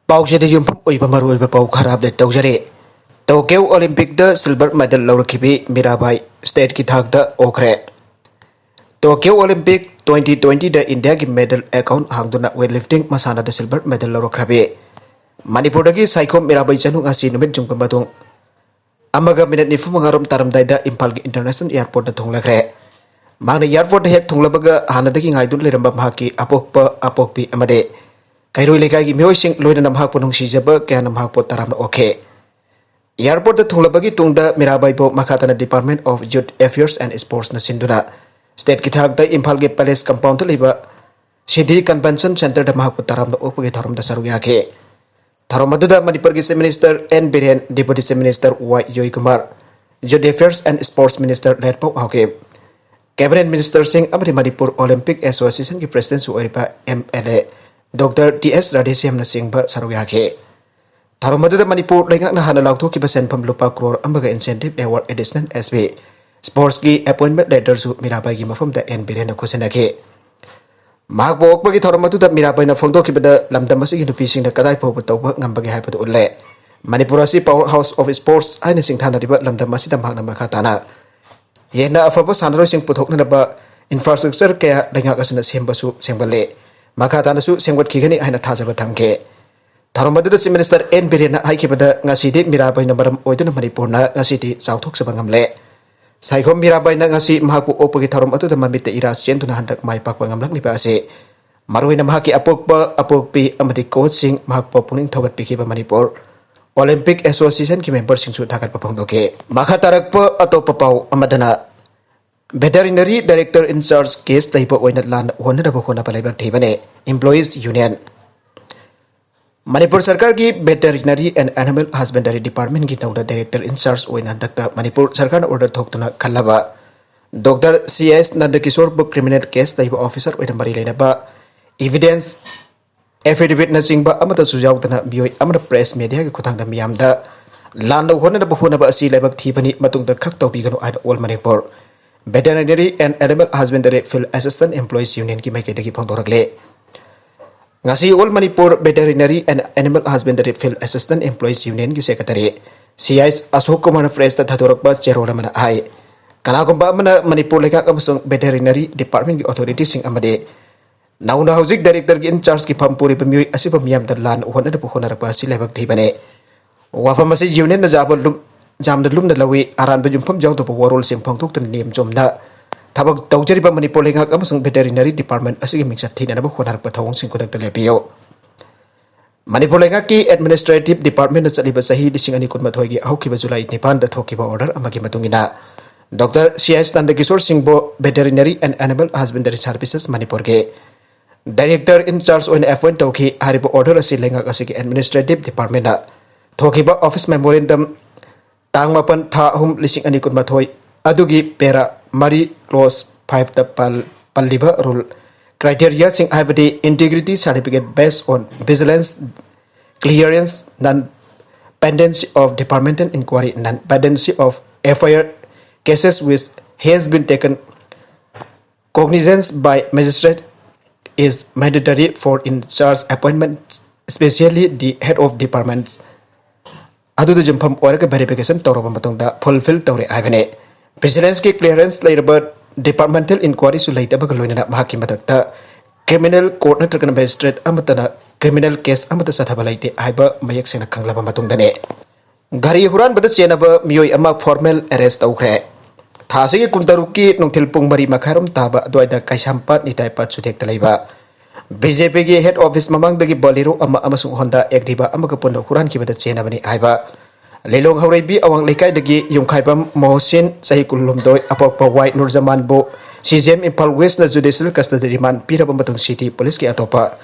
Pauxede Yumpam Uibamaru Pau Karab de Togere. Tokyo Olympic the silver medal Laothokkhre Mirabai state Thbkki the Crore. Tokyo Olympic 2020 the India medal account Hangduna weightlifting Masana the silver medal Laothokkhre. Manipuragi Psycho Mirabai Chanu Asi Numit Jumkambatung. Amaga minute Nifumangarum Taramdaida Impal International Airport the Thonglakre. Mana Airport the head Thonglabaga Hanadaking Idun Liramba Haki Apokpi Amade. Kairoi lekai mioising loina namhak punung sijaba kaya namhak po taram okay. Airport the Thbkki tungda Mirabai po makatana Department of Youth Affairs and Sports na sinduna. State kitag da Imphalge Palace compound liba City Convention Center da mahak po taram na upagi tharom da saruyake. Tharomaduda Manipurgi Minister N. Biren, Deputy Minister Y. Yoy Kumar, Youth Affairs and Sports Minister Lerpo Hauke. Cabinet Minister Singh Amri Manipur Olympic Association ki President Suoripa MLA Dr. T.S. Radhesiam na Singba Saruyake. Tharomaduda Manipur Lengak na hana Laothokkhre Basen from Lupa Crore Ambaga Incentive Award Additional SB Sports ki appointment letter su Mirabai ki mafam da N. Biren na kusinake. Mahak bagi Tharomaduda Mirabai na Phongdokkhre bada lamdam asigi nupising na kadai po tawba ngambagi haipadu ulle. Manipurasi Powerhouse of Sports ay na singthana riba lamdam asida mahak na makatana. Yena afaba sanaroi sing puthok na ba infrastructure kaya lengak asina sembasu sembale. Makatana su sengwat kigani ay na thajaba thamke. Tharomaduda si Minister N. Biren na haikibada ngasidi Mirabai na maram oiduna Manipur na ngasidi sauthok sa bangamle. Saikom Mirabai na ngasi mahaku opagi Tharomaduda mamite iras chentuna handak mai pakpa ngamlak liba ase. Marui na mahaki apokpi amadi coaching mahakpo puning thogat pikiba Manipur Olympic Association ki member sing su thagat papangdoke. Makatarakpo atopa pau amadana Veterinary Director in Charge case taipo oinat lan honada bokona palaibar thibane Employees Union. Manipur Sarkar ki Veterinary and Animal Husbandry Department ki nauda Director in Charge oinat dakta Manipur Sarkar na order thoktuna khallaba Dr. C.S. Nandakishore book criminal case taipo officer oina mari leinaba evidence affidavit na singba amata sujautana mioi amra press media ki khuthangda miyamda lan honada bokona ba asi lebak thibani matungda khak tawbiganu aina all Manipur Veterinary and Animal Husbandry Field Assistant Employees Union ki maiketagi phongdorakle. Ngasi All Manipur Veterinary and Animal Husbandry Field Assistant Employees Union ki Secretary C.I.S. Ashok Kumar Fresh ta thadorakba cherona mana ai. Kanagumba mana Manipur lekak amasung Veterinary Department ki authority sing amade. Nauna Housing Director ki in charge ki pampuri pemiui asipa miyam dalan uhona na puhona rakba si lebak thibane. Wafamasi union na Jamda lum na lawi aran bajumpham jaw to warol sing phangthok tan nim jomna thabak tawjari ba Manipur lengak amasung Veterinary Department asigi mingsa thina na ba khonar pa thawong sing kodak telepiyo Manipur lengak ki Administrative Department na chaliba sahi dising ani kun mathoi gi ahki ba July 9 da thoki ba order amagi matungina Dr. C.S. Nandakishore Singbo Veterinary and Animal Husbandry Services Manipur ge Director in charge on appoint thoki hariba order asi lengak asigi Administrative Department na thoki ba Office Memorandum Tang mapan tha lising ani kun mathoi adugi pera mari clause 5 the palliba rule criteria sing habidi integrity certificate based on vigilance clearance non pendency of departmental inquiry non pendency of FIR cases which has been taken cognizance by magistrate is mandatory for in charge appointment especially the head of departments Aduda jumpam orga verification tawraba matungda fulfill tawre aibane vigilance ki clearance lairaba departmental inquiry su laitaba galoina mahaki matakta criminal court natragana magistrate amatana criminal case amata sathaba laite aiba mayak sena khanglaba matungdane gari huran bada chenaba mioi ama formal arrest tawkhre thasi ki kuntaruki nungthil pung mari makharam taba doida kaisampat ni taipa chutek talaiba BJP ki head office mamang dagi bolero ama amasung Honda Activa amaga puno huran ki bada chena bani aiba lelong haurai bi awang lekai dagi yungkhaibam Mohsin sahi kulum doi apokpa white Nurzaman bo CGM Impal West na judicial custody remand piraba matung city police ki atopa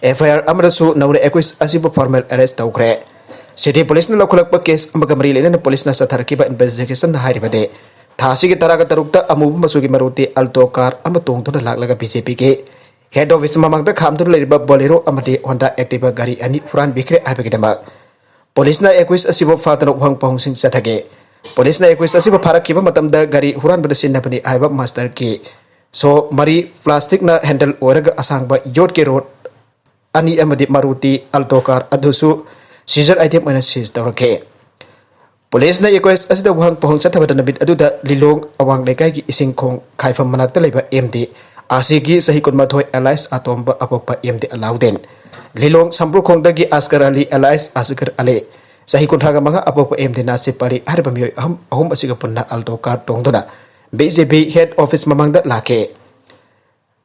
FIR amarasu naure equis asibo formal arrest tawkhre city police na lokulakpa case amaga mari lena police na Thbkki ba investigation na hairibade thasi ki taraga tarukta amubu masugi maruti alto car amatung to na laklaga BJP ki Head Office mamangda khamdur leriba bolero amati Honda Activa gari ani huran bikre aibagidama Police na equis asibo fatana uhang paungsing sathage Police na equis asibo farakkiba matamda gari huran bada sinnabani aiba master ki so mari plastic na handle oraga asangba yot ke road ani amadi Maruti Alto car adusu seizure item oina seize tawrake police na request asida wang pohong chathabada nabit aduda lilong awang lekai gi ising khong khaifam manakta leba MD asigi sahi kunmathoi allies atomba apokpa MD alauden lilong sambru khongdagi askar ali allies asgar ale sahi kunthaga manga apokpa MD na sipari harba mioi ahum asiga punna alto car tongduna BJP head office mamangda lake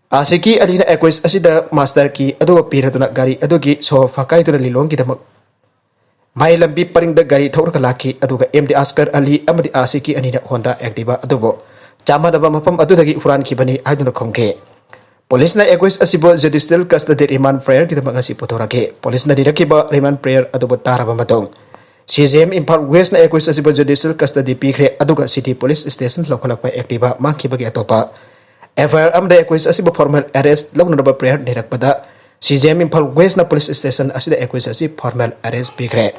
asiki alina request asida master ki aduga piraduna gari adugi so fakai tuna lilong gi damak mai lambi paring da gari thawraka laki aduga MD Askar Ali amadi asiki anina Honda Activa adubo chamana ba mapam adudagi huran khibani aiduna khomke police na request asibo judicial custody remand prayer kidamanga si potorake police na dirakiba remand prayer adubo taraba matong CJM Impal West na request asibo judicial custody pikre aduga city police station lokalakpa Activa mankibagi atopa FIR amda request asibo formal arrest lawnaba prayer nirakpada CJM Impal West na police station asida equisasi formal arrest pikre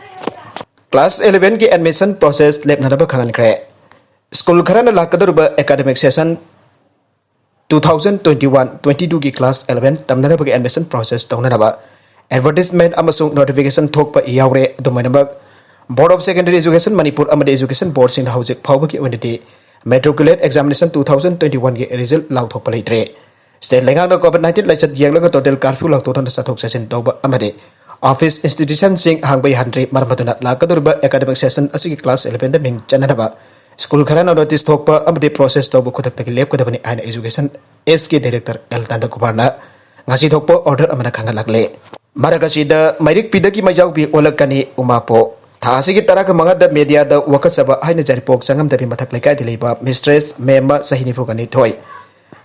class 11 ki admission process lep na khangan kre school kharana lakadaruba academic session 2021-22 ki class 11 tamna ki admission process tawna ba advertisement amasung notification thokpa yaure dumainabak Board of Secondary Education Manipur amade Education Board sin hojik phawba ki oniti matriculate examination 2021 ki result Laothokkhre leitre State lengang COVID-19 laichat yanglaga total curfew laktotan sathok session tawba amade office institution sing hangbai handri marmaduna lakadurba academic session asigi class 11 da ming chanaba school kharana notice thokpa amade process tawba khudak taki lep kadabani aina education SK director L Tanda Kumarna ngasi thokpa order amana khangalakle maragasi da mairik pidaki majau bi olakani umapo thasigi taraka mangada media da wakasaba aina jaripok sangam dabi mathak lekai dileba mistress mema sahini phogani thoi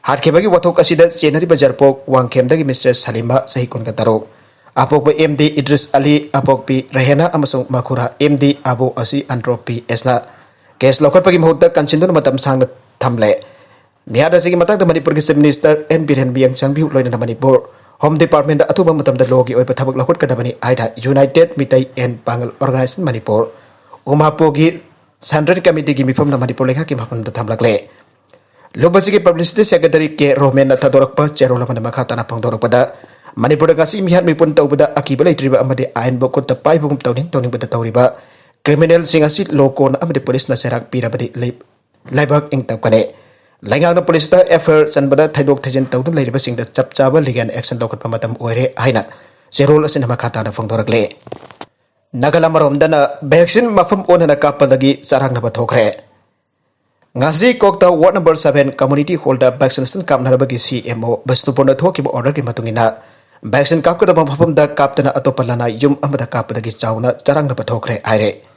Hatkebagi watok asida chenari bajarpok wangkemdagi Mistress Salima sahi kun kataro apok MD Idris Ali apok pi Rahena amasung Makura MD Abu Asi Antropi Esna case lokal pagi mahutta kanchindun matam sang thamle miada sigi matang da Manipur Chief Minister N Biren Biang Changbi loina na Manipur Home Department da atuba matam da logi oi pathabak lokot kadabani aida United Mitai and Pangal Organization Manipur umapogi Sandran Committee gi mifam na Manipur lekha ki mapam da thamlakle Lupa sigi publicity secretary ke Rohman na tadorokpa cherola mana makata na pangdorokpada Manipur kasi mihan mipun taubada akiba triba amade ain bokot ta pai bugum tawning bada tawriba criminal singasi loko na amade police na serak pirabadi laibak ing tapkane Lengang na police ta effort sanbada thaibok thajen tawdun leiriba singda chapchaba legal action lokot pamatam oire aina cherol asin makata na pangdorakle Nagalamrom dana vaccine mafam onana kapalagi sarang na Laothokkhre Ngasi kokta ward number 7 community holder vaccination kap narabagi CMO Basnupurna thokiba order ki matungina vaccine kap ka mafam da kaptana atopalana yum amada kapadagi chauna charang na Laothokkhre aire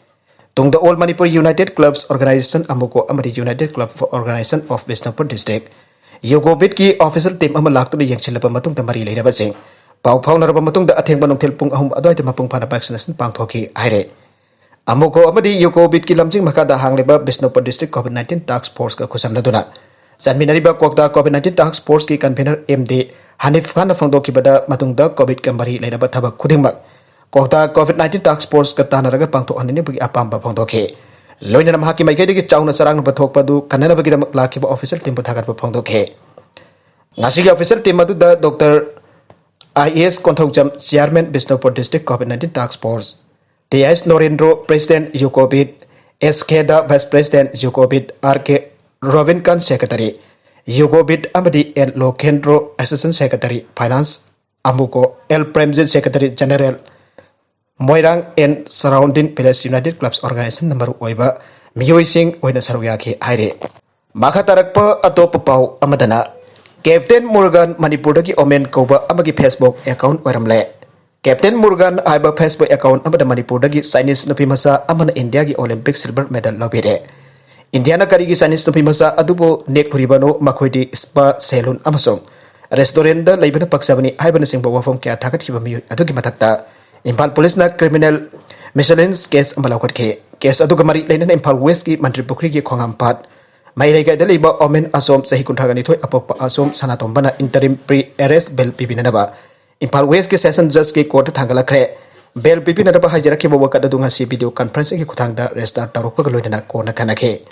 tungda All Manipur United Clubs Organization amuko amadi United Club for Organization of Bisnupur District Yogobit ki official team ama laktuna yengchilaba matung da mari leiraba sing pau phau naraba matung da athengba nongthel pung ahum adoi da mapung phana vaccination pangthoki aire Amuko amadi Yogobit ki lamjing makada hangleba Bisnupur District COVID-19 Task Force ka khusamnaduna sanminariba kokta COVID-19 Task Force ki convener MD Hanif Khan phangdokibada matungda COVID ka mari leiraba thabak khudingmak kokta COVID-19 Task Force ka tanaraga pangthohanini bugi apamba phangdokhe loinana mahaki maikedi chauna sarang bathokpadu kanana bagi damak lakiba official team pathagat phangdokhe ngasigi official team adu da Dr. IS Konthaujam Chairman Bisnupur District COVID-19 Task Force TS Norendro President Yogobit SK da Vice President Yogobit RK Robinkan Secretary Yogobit amadi L Lokendro Assistant Secretary Finance Amuko L Premjit Secretary General Moirang and Surrounding Village United Clubs Organization number oiba miyoi sing oina saruyaki aire makatarakpa atopa pau amadana Captain Morgan Manipurdagi Omen Koba amagi Facebook account oramle Captain Morgan aiba Facebook account amada Manipurdagi Chinese nupimasa amana India gi Olympic silver medal lobire Indiana karigi Chinese nupimasa adubo nek puribano makhodi spa salon amasong restaurant da laibana paksabani aibana singba wafam kya thakat kiba mi adugi matakta Impal Police na criminal miscellaneous case amalawkhatke case aduga mari leina Impal West ki Mantri Pukri ki khongampat mai rega daliba Omen Asom sahi kunthagani thoi apokpa Asom Sanatombana interim pre-arrest bail pipinanaba Impal West ki session judge ki court thangalakre bail pipinanaba hajara ki bawa kadadunga si video conference ki kuthangda restart tarokpa loinana kona kanake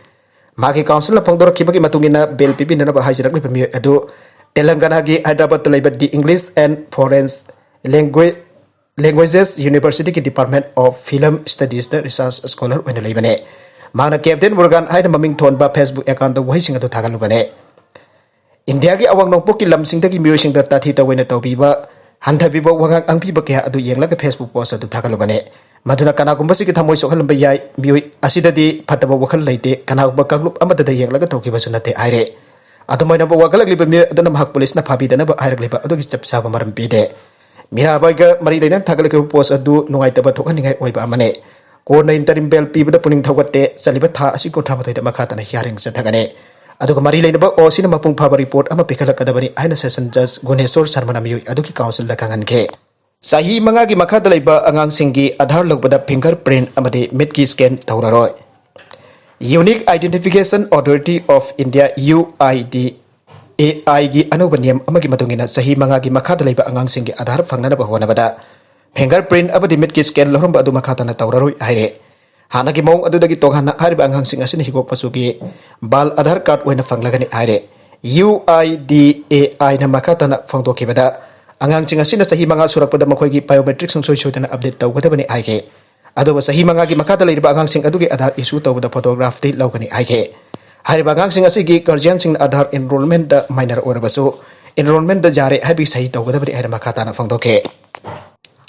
magi council na phangdor kibagi matungina bail pipinanaba hajara ki pami adu Telangana ki Hyderabad laiba di English and Foreign Languages University ki Department of Film Studies the research scholar when leibane mana Captain Morgan haida maming thon ba Facebook account wahi singa to thagalu bane India ki awang nongpo ki lam singda ki miyo singda tathi ta wena tawbiba handabiba wangang angpiba kya adu yenglaga Facebook post adu thagalu bane maduna kana gumbasi ki thamoi sokhal ba yai miyo asidadi phataba wakhal leite kana ba kanglup amada da yenglaga toki basunate aire adumaina ba wagal liba miyo adana mahak police na phabidana ba aire liba adu ki chapsa ba maram pide Mirabai ga mari lenan thagal ke post adu nungaitaba thokhaningai oiba amane Crore interim bell pibada puning thawate saliba tha asi ko thamatoi da makata na hearing sa thagane aduga mari leina o sina mapung phaba report ama pikhala kadabani aina session judge Guneshwar Sharma namiyo aduki council da kangan ke sahi manga gi makha da leiba angang singi Aadhaar logbada fingerprint amade mid ki scan thauraroi Unique Identification Authority of India UID AI gi anuba niyam amagi matungina sahi manga gi makha da leiba angang singi Aadhaar fangnana ba honabada fingerprint amade mid ki scan lohomba adu makha ta na tauraroi aire Hanagi mong adu dagi toghana harib angang sing asin higop pasugi bal Aadhaar card wena fanglagani aire UIDAI na makata na fangdo kibada angang sing asin sahi manga surapada makhoi gi biometric sung soy soy na update taw gada bani aike adu sahi manga gi makata leiba angang sing adu gi Aadhaar issue taw da photograph ti lawgani aike harib angang sing asigi guardian sing Aadhaar enrollment da minor orabaso enrollment da jare habi sahi taw gada bani aire makata na fangdo ke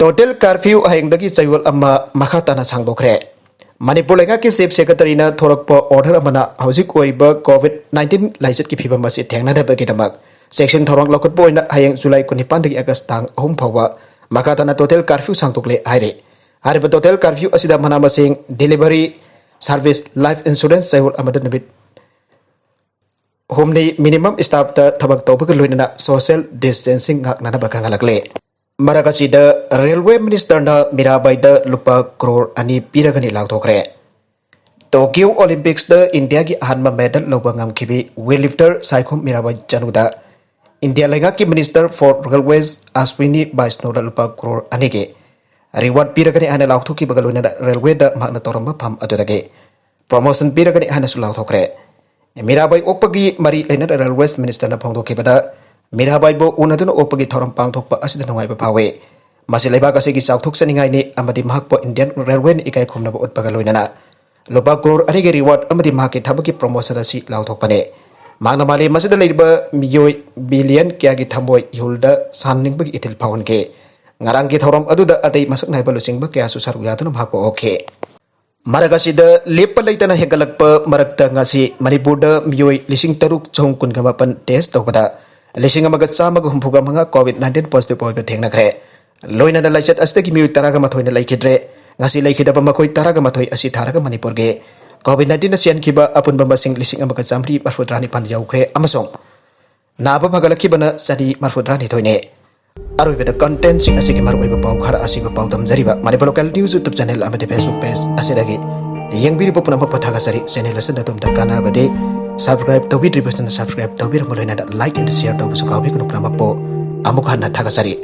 total curfew aheng dagi chayol amma makata na sangdokre Manipur lenga ki Chief Secretary na thorakpa order amana hauzik oiba COVID-19 laichat ki phibam asi thengna da bagi damak section thorong lokot boina hayang July 19 dagi August tang ahum phawa makata na total curfew sangtokle aire hariba total curfew asida mana masing delivery service life insurance sayol amada nabit homni minimum staff ta thabak tawbag loina social distancing ngakna na bakangalakle Marakasida Railway Minister na Mirabai da Lupa Crore ani Piragani Laothokkhre Tokyo Olympics da India ki ahanma medal loba ngamkhibi weightlifter Saikhom Mirabai Chanuda India lenga ki Minister for Railways Ashwini Vaishnaw da Lupa Crore ani ke reward Piragani ana Laothokki bagaluna railway da magna toramba pham adudage promotion Piragani ana su Laothokkhre Mirabai opagi mari lena Railways Minister na phongdokhi bada Mirabai bo unaduna opagi thoram pangthokpa asida nungaiba phawe masi leiba kasigi chauthok saningai ni amadi mahakpo Indian Railway ni ikai khumna bo utpaga loinana Lupa Crore ani ge reward amadi mahaki thabaki promotion asi Laothokpane magna mali masida leiba miyoi billion kya gi thamboi yulda sanning bagi itil phawon ke ngarang gi thoram aduda adai masak nai balu singba kya su saru yaduna mahakpo okay Maragasida lepa leitana hegalakpa marakta ngasi Manipurda miyoi lising taruk chong kun gamapan test tawpada Lising amagat sama humpuga mga COVID-19 positive oiba thengnakre loina na laichat astagi miyu taraga mathoi na laikidre ngasi laikidaba makhoi taraga mathoi asi tharaga Manipur ge COVID-19 na sian kiba apun bambasing lising amagat samri marfudrani pan yaukre amasong naba bhagalaki bana sadi marfudrani thoine aroibeda content sing asigi maroiba pau khara asiga pau tamjariba Manipur local news YouTube channel amade Facebook page asidagi yengbiri popuna mapathaga sari channel asana tumta kanarabade subscribe tawi subscribe tawi like and share tawi sukawi kuno pramappo amukhan na thagasari